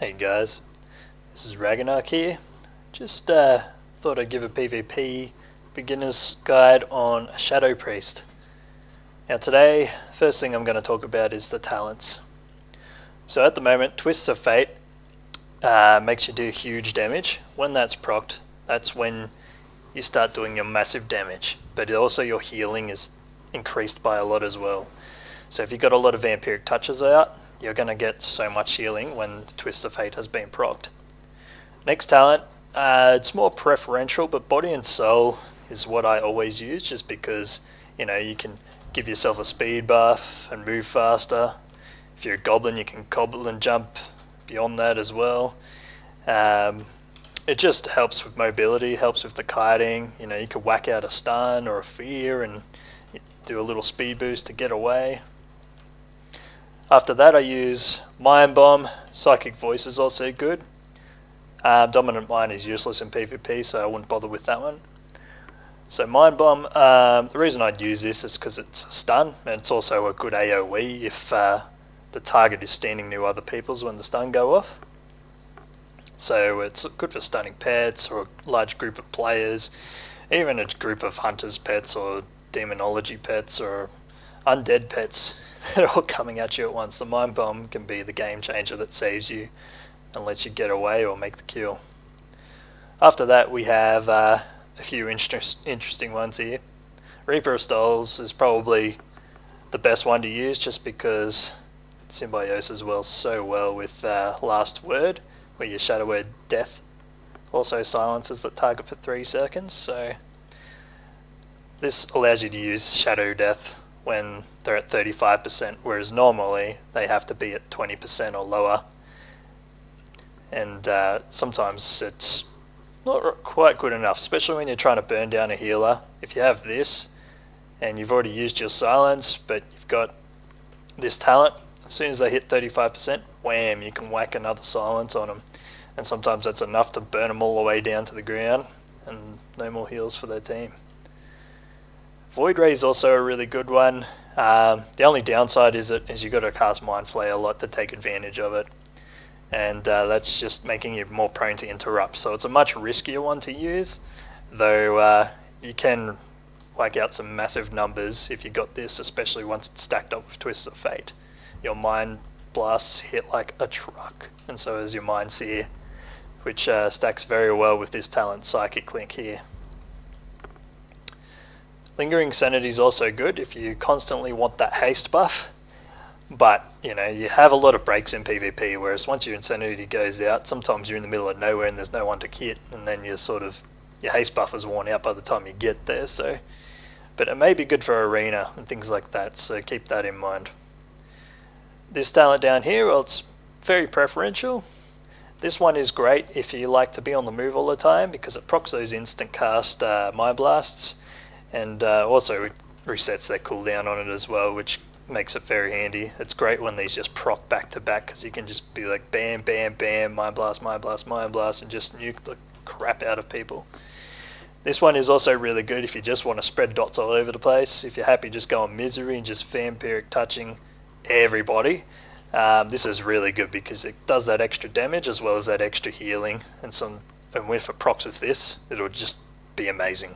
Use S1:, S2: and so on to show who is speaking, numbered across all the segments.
S1: Hey guys, this is Ragnarok here. Just thought I'd give a PvP beginner's guide on a Shadow Priest. Now today, first thing I'm going to talk about is the talents. So at the moment, Twists of Fate makes you do huge damage. When that's procced, that's when you start doing your massive damage. But also your healing is increased by a lot as well. So if you've got a lot of vampiric touches out, you're going to get so much healing when Twist of Fate has been procced. Next talent, it's more preferential, but Body and Soul is what I always use, just because you can give yourself a speed buff and move faster. If you're a goblin, you can goblin jump beyond that as well. It just helps with mobility, helps with the kiting. You can whack out a stun or a fear and do a little speed boost to get away. After that I use Mind Bomb. Psychic Voice is also good. Dominant Mind is useless in PvP, so I wouldn't bother with that one. So Mind Bomb, the reason I'd use this is because it's a stun, and it's also a good AoE if the target is standing near other people's when the stun go off. So it's good for stunning pets or a large group of players, even a group of hunters pets or demonology pets or undead pets. They're all coming at you at once. The Mind Bomb can be the game changer that saves you and lets you get away or make the kill. After that we have a few interesting ones here. Reaper of Souls is probably the best one to use, just because symbioses so well with Last Word, where your Shadow Word Death also silences the target for 3 seconds. So this allows you to use Shadow Death when they're at 35%, whereas normally they have to be at 20% or lower. And sometimes it's not quite good enough, especially when you're trying to burn down a healer. If you have this and you've already used your silence, but you've got this talent, as soon as they hit 35%, wham, you can whack another silence on them. And sometimes that's enough to burn them all the way down to the ground and no more heals for their team. Void Ray is also a really good one. The only downside is you've got to cast Mind Flare a lot to take advantage of it, and that's just making you more prone to interrupt. So it's a much riskier one to use, though you can whack out some massive numbers if you got this, especially once it's stacked up with Twists of Fate. Your Mind Blasts hit like a truck, and so is your Mind Seer, which stacks very well with this talent Psychic Link here. Lingering Sanity is also good if you constantly want that haste buff, but you have a lot of breaks in PvP, whereas once your Insanity goes out, sometimes you're in the middle of nowhere and there's no one to kit, and then your haste buff is worn out by the time you get there. So, but it may be good for arena and things like that, so keep that in mind. This talent down here, well, it's very preferential. This one is great if you like to be on the move all the time, because it procs those instant cast Mind Blasts, and also resets their cooldown on it as well, which makes it very handy. It's great when these just proc back to back, because you can just be like bam, bam, bam, Mind Blast, Mind Blast, Mind Blast, and just nuke the crap out of people. This one is also really good if you just want to spread dots all over the place. If you're happy just going Misery and just vampiric touching everybody, this is really good because it does that extra damage as well as that extra healing, and if it procs with this, it'll just be amazing.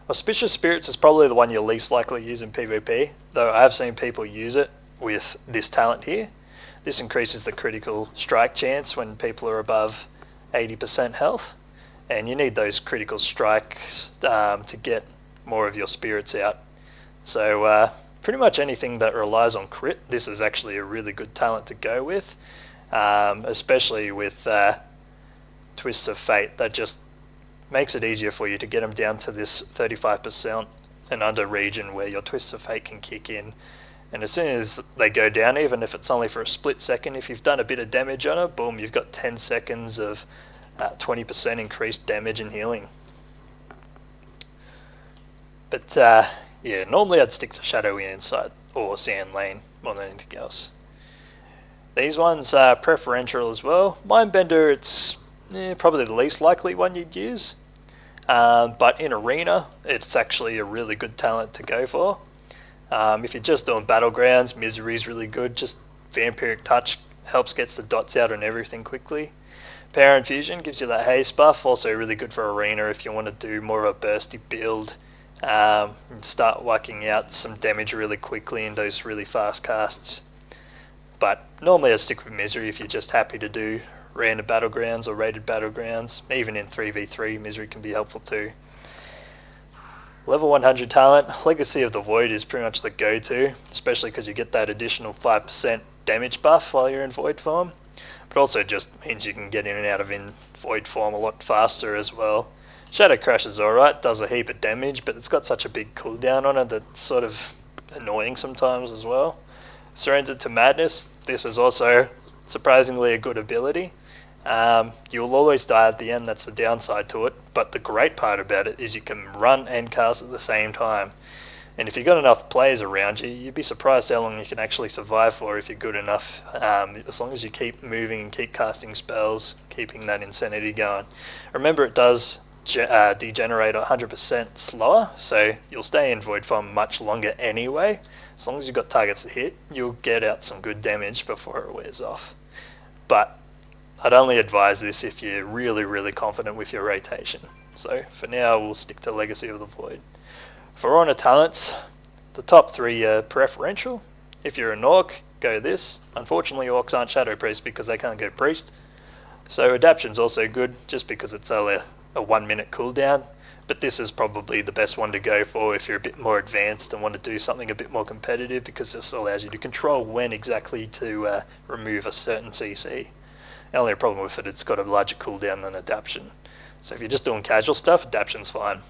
S1: Auspicious Spirits is probably the one you're least likely to use in PvP, though I have seen people use it with this talent here. This increases the critical strike chance when people are above 80% health, and you need those critical strikes to get more of your spirits out. So pretty much anything that relies on crit, this is actually a really good talent to go with, especially with Twists of Fate. That just makes it easier for you to get them down to this 35% and under region where your Twists of Fate can kick in. And as soon as they go down, even if it's only for a split second, if you've done a bit of damage on it, boom, you've got 10 seconds of 20% increased damage and healing. But yeah, normally I'd stick to Shadowy Insight or Sand Lane more than anything else. These ones are preferential as well. Mindbender, it's probably the least likely one you'd use, but in arena it's actually a really good talent to go for. If you're just doing battlegrounds, Misery is really good. Just vampiric touch helps gets the dots out and everything quickly. Power Infusion gives you that haste buff, also really good for arena if you want to do more of a bursty build and start whacking out some damage really quickly in those really fast casts. But normally I stick with Misery if you're just happy to do random battlegrounds or rated battlegrounds. Even in 3v3, Misery can be helpful too. Level 100 talent, Legacy of the Void is pretty much the go-to, especially because you get that additional 5% damage buff while you're in Void form. But also just means you can get in and out of Void form a lot faster as well. Shadow Crash is alright, does a heap of damage, but it's got such a big cooldown on it that's sort of annoying sometimes as well. Surrender to Madness, this is also surprisingly a good ability. You'll always die at the end, that's the downside to it, but the great part about it is you can run and cast at the same time. And if you've got enough players around you, you'd be surprised how long you can actually survive for if you're good enough, as long as you keep moving and keep casting spells, keeping that insanity going. Remember, it does degenerate 100% slower, so you'll stay in Void form much longer anyway. As long as you've got targets to hit, you'll get out some good damage before it wears off. But I'd only advise this if you're really confident with your rotation. So for now we'll stick to Legacy of the Void. For honor talents, the top three are preferential. If you're an orc, go this. Unfortunately orcs aren't Shadow Priest because they can't go priest. So adaption's also good just because it's only a 1 minute cooldown. But this is probably the best one to go for if you're a bit more advanced and want to do something a bit more competitive, because this allows you to control when exactly to remove a certain CC. The only problem with it, it's got a larger cooldown than adaption. So if you're just doing casual stuff, adaption's fine.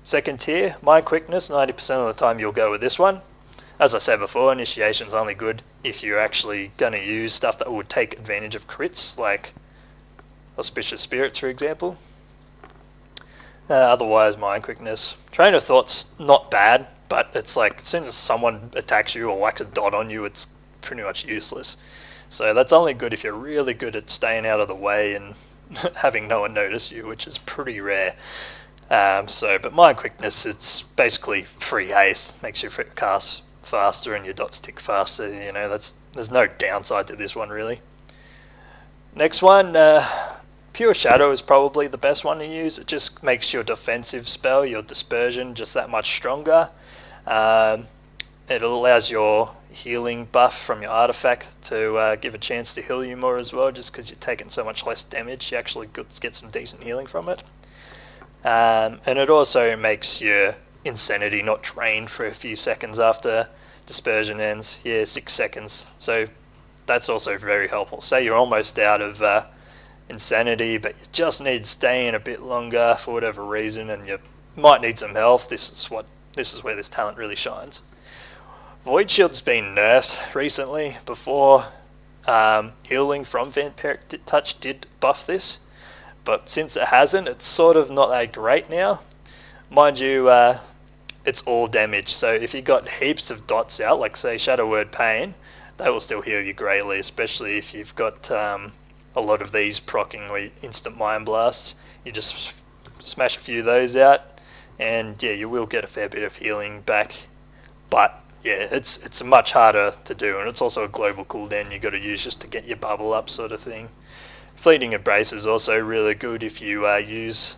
S1: Second tier, Mind Quickness, 90% of the time you'll go with this one. As I said before, initiation's only good if you're actually going to use stuff that would take advantage of crits, like Auspicious Spirits for example. Otherwise, Mind Quickness. Train of Thought's not bad, but it's like as soon as someone attacks you or whacks a dot on you, it's pretty much useless. So that's only good if you're really good at staying out of the way and having no one notice you, which is pretty rare. But Mind Quickness, it's basically free haste, makes you cast faster and your dots tick faster. You know, there's no downside to this one really. Next one, Pure Shadow is probably the best one to use. It just makes your defensive spell, your dispersion, just that much stronger. It allows your healing buff from your artifact to give a chance to heal you more as well, just because you're taking so much less damage. You actually get some decent healing from it. And it also makes your insanity not drained for a few seconds after dispersion ends. Yeah, 6 seconds. So that's also very helpful. Say you're almost out of insanity, but you just need to stay in a bit longer for whatever reason, and you might need some health. This is where this talent really shines. Void Shield's been nerfed recently. Before, healing from Vampiric Touch did buff this, but since it hasn't, it's sort of not that great now. Mind you, it's all damage, so if you got heaps of dots out, like say Shadow Word Pain, they will still heal you greatly, especially if you've got a lot of these proccing or instant Mind Blasts. You just smash a few of those out, and yeah, you will get a fair bit of healing back. But yeah, it's much harder to do, and it's also a global cooldown you got to use just to get your bubble up, sort of thing. Fleeting Embrace is also really good if you use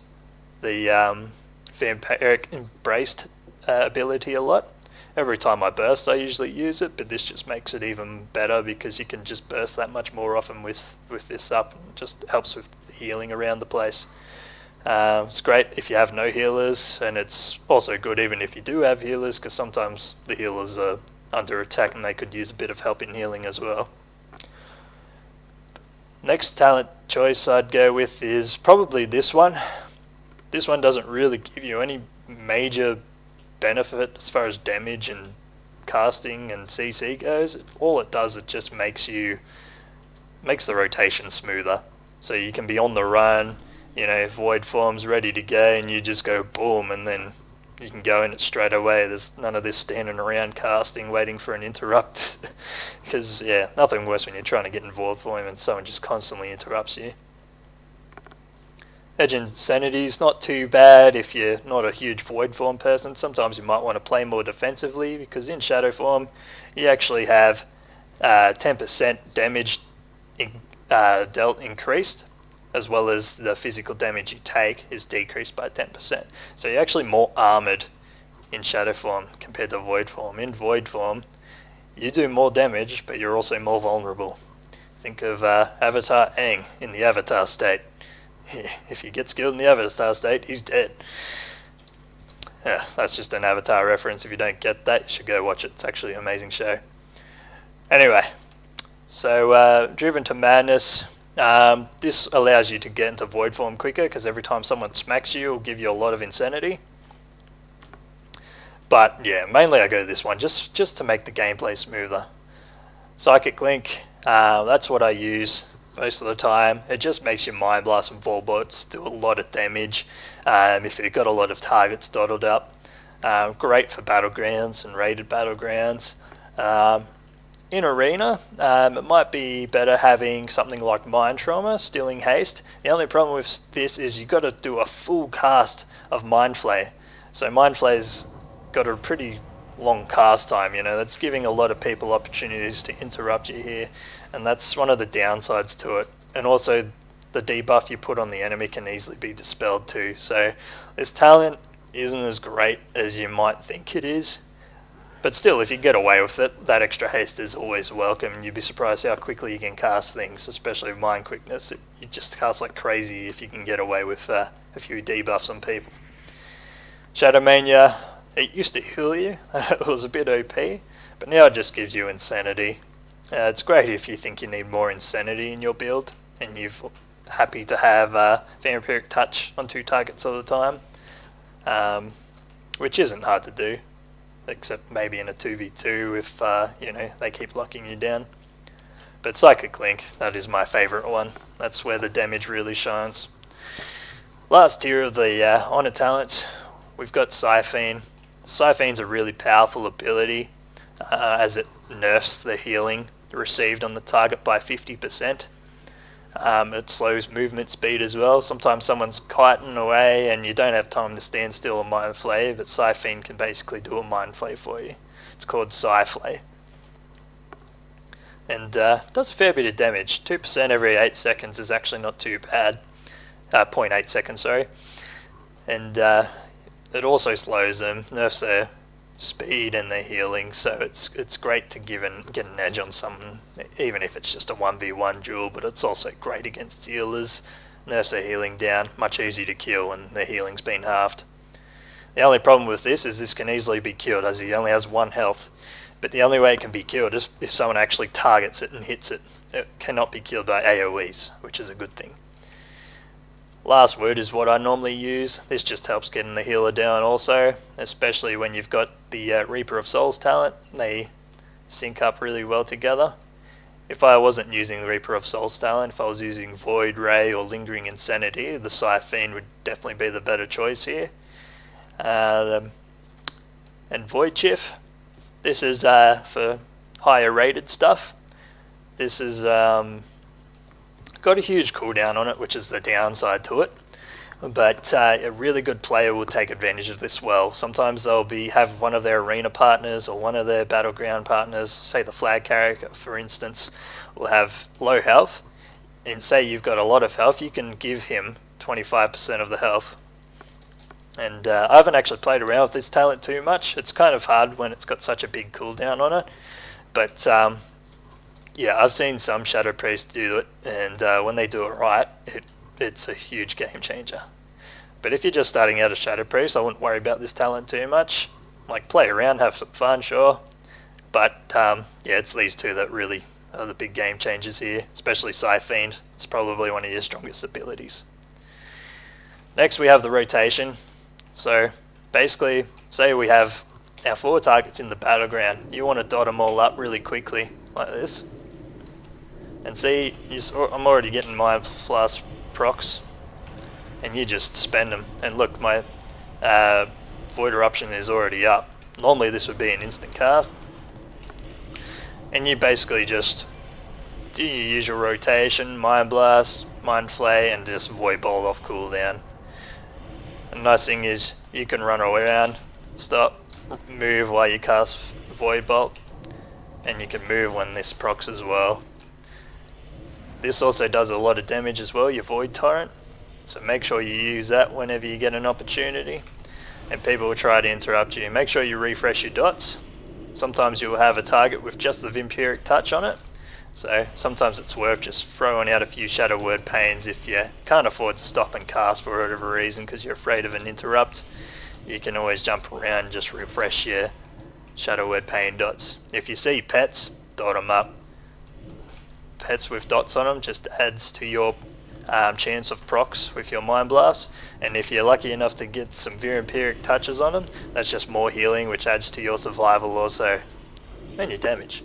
S1: the Vampiric Embraced ability a lot. Every time I burst I usually use it, but this just makes it even better because you can just burst that much more often with this up. It just helps with healing around the place. It's great if you have no healers, and it's also good even if you do have healers, because sometimes the healers are under attack and they could use a bit of help in healing as well. Next talent choice I'd go with is probably this one. This one doesn't really give you any major benefit as far as damage and casting and CC goes. All it does, it just makes the rotation smoother. So you can be on the run, you know, Void form's ready to go, and you just go boom, and then you can go in it straight away. There's none of this standing around casting, waiting for an interrupt. Because, yeah, nothing worse when you're trying to get involved for him and someone just constantly interrupts you. Edge Insanity's not too bad if you're not a huge Void form person. Sometimes you might want to play more defensively, because in Shadow form you actually have 10% damage dealt increased, as well as the physical damage you take is decreased by 10%. So you're actually more armoured in shadow form compared to void form. In void form, you do more damage, but you're also more vulnerable. Think of Avatar Aang in the Avatar state. If he gets killed in the Avatar state, he's dead. Yeah, that's just an Avatar reference. If you don't get that, you should go watch it. It's actually an amazing show. Anyway, so Driven to Madness. This allows you to get into void form quicker, because every time someone smacks you, it'll give you a lot of insanity. But yeah, mainly I go to this one just to make the gameplay smoother. Psychic Link, that's what I use most of the time. It just makes your Mind Blast and Vol Bolts do a lot of damage if you've got a lot of targets dotted up. Great for battlegrounds and rated battlegrounds. In Arena, it might be better having something like Mind Trauma, Stealing Haste. The only problem with this is you've got to do a full cast of Mind Flay. So Mind Flay's got a pretty long cast time, that's giving a lot of people opportunities to interrupt you here, and that's one of the downsides to it. And also the debuff you put on the enemy can easily be dispelled too. So this talent isn't as great as you might think it is. But still, if you get away with it, that extra haste is always welcome. You'd be surprised how quickly you can cast things, especially with Mind Quickness. You just cast like crazy if you can get away with a few debuffs on people. Shadow Mania, it used to heal you. It was a bit OP, but now it just gives you insanity. It's great if you think you need more insanity in your build, and you're happy to have Vampiric Touch on 2 targets all the time, which isn't hard to do. Except maybe in a 2v2 if they keep locking you down. But Psychic Link, that is my favourite one. That's where the damage really shines. Last tier of the Honor talents, we've got Siphene. Siphene's a really powerful ability as it nerfs the healing received on the target by 50%. It slows movement speed as well. Sometimes someone's kiting away and you don't have time to stand still or Mind Flay, but Siphene can basically do a Mind Flay for you. It's called Psyflay. And does a fair bit of damage. 2% every 8 seconds is actually not too bad. 0.8 seconds, sorry. And it also slows them, nerfs their speed and their healing, so it's great to get an edge on someone, even if it's just a 1v1 duel, but it's also great against healers. Nerfs their healing down, much easier to kill when their healing's been halved. The only problem with this is this can easily be killed as he only has 1 health, but the only way it can be killed is if someone actually targets it and hits it. It cannot be killed by AoEs, which is a good thing. Last Word is what I normally use. This just helps getting the healer down also, especially when you've got the Reaper of Souls talent. They sync up really well together. If I wasn't using the Reaper of Souls talent, if I was using Void Ray or Lingering Insanity, the Siphene would definitely be the better choice here. And Void Chiff, this is for higher rated stuff. This is got a huge cooldown on it, which is the downside to it, but a really good player will take advantage of this well. Sometimes they'll have one of their arena partners or one of their battleground partners, say the flag carrier for instance, will have low health, and say you've got a lot of health, you can give him 25% of the health. And I haven't actually played around with this talent too much. It's kind of hard when it's got such a big cooldown on it, but yeah, I've seen some Shadow Priests do it, and when they do it right, it's a huge game changer. But if you're just starting out as Shadow Priest, I wouldn't worry about this talent too much. Like, play around, have some fun, sure. But yeah, it's these two that really are the big game changers here, especially Siphene. It's probably one of your strongest abilities. Next we have the rotation. So basically, say we have our 4 targets in the battleground. You want to dot them all up really quickly, like this. And see, I'm already getting my plus procs, and you just spend them. And look, my Void Eruption is already up. Normally this would be an instant cast. And you basically just do your usual rotation, Mind Blast, Mind Flay, and just Void Bolt off cooldown. The nice thing is you can run around, stop, move while you cast Void Bolt. and you can move when this procs as well. This also does a lot of damage as well, your Void Torrent, so make sure you use that whenever you get an opportunity, and people will try to interrupt you. Make sure you refresh your dots. Sometimes you'll have a target with just the Vampiric Touch on it, so sometimes it's worth just throwing out a few Shadow Word Pains if you can't afford to stop and cast for whatever reason because you're afraid of an interrupt. You can always jump around and just refresh your Shadow Word Pain dots. If you see pets, dot them up. Pets with dots on them just adds to your chance of procs with your Mind Blast, and if you're lucky enough to get some Vampiric Touches on them, that's just more healing, which adds to your survival also, and your damage.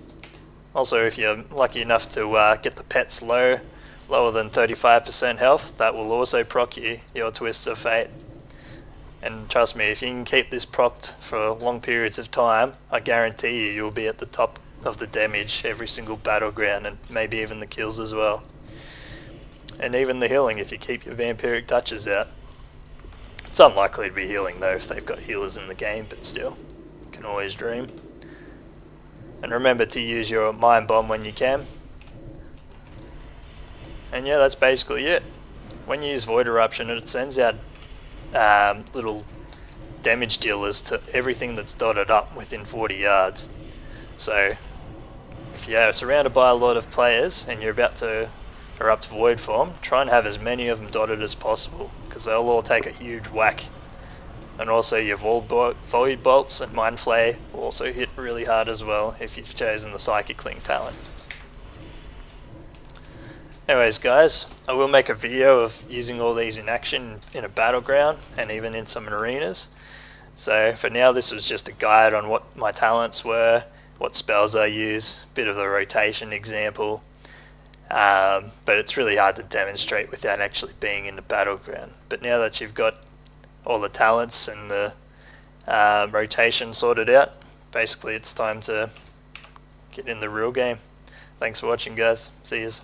S1: Also, if you're lucky enough to get the pets lower than 35% health, that will also proc you your Twist of Fate. And trust me, if you can keep this procced for long periods of time, I guarantee you'll be at the top of the damage every single battleground, and maybe even the kills as well. And even the healing if you keep your Vampiric Touches out. It's unlikely to be healing though if they've got healers in the game, but still, you can always dream. And remember to use your Mind Bomb when you can. And yeah, that's basically it. When you use Void Eruption, it sends out little damage dealers to everything that's dotted up within 40 yards. So if you're surrounded by a lot of players and you're about to erupt Void Form, try and have as many of them dotted as possible, because they'll all take a huge whack. And also your Void Bolts and Mind Flay will also hit really hard as well if you've chosen the Psychic Link talent. Anyways guys, I will make a video of using all these in action in a battleground and even in some arenas. So for now this was just a guide on what my talents were, what spells I use, a bit of a rotation example. But it's really hard to demonstrate without actually being in the battleground. But now that you've got all the talents and the rotation sorted out, basically it's time to get in the real game. Thanks for watching guys, see yous.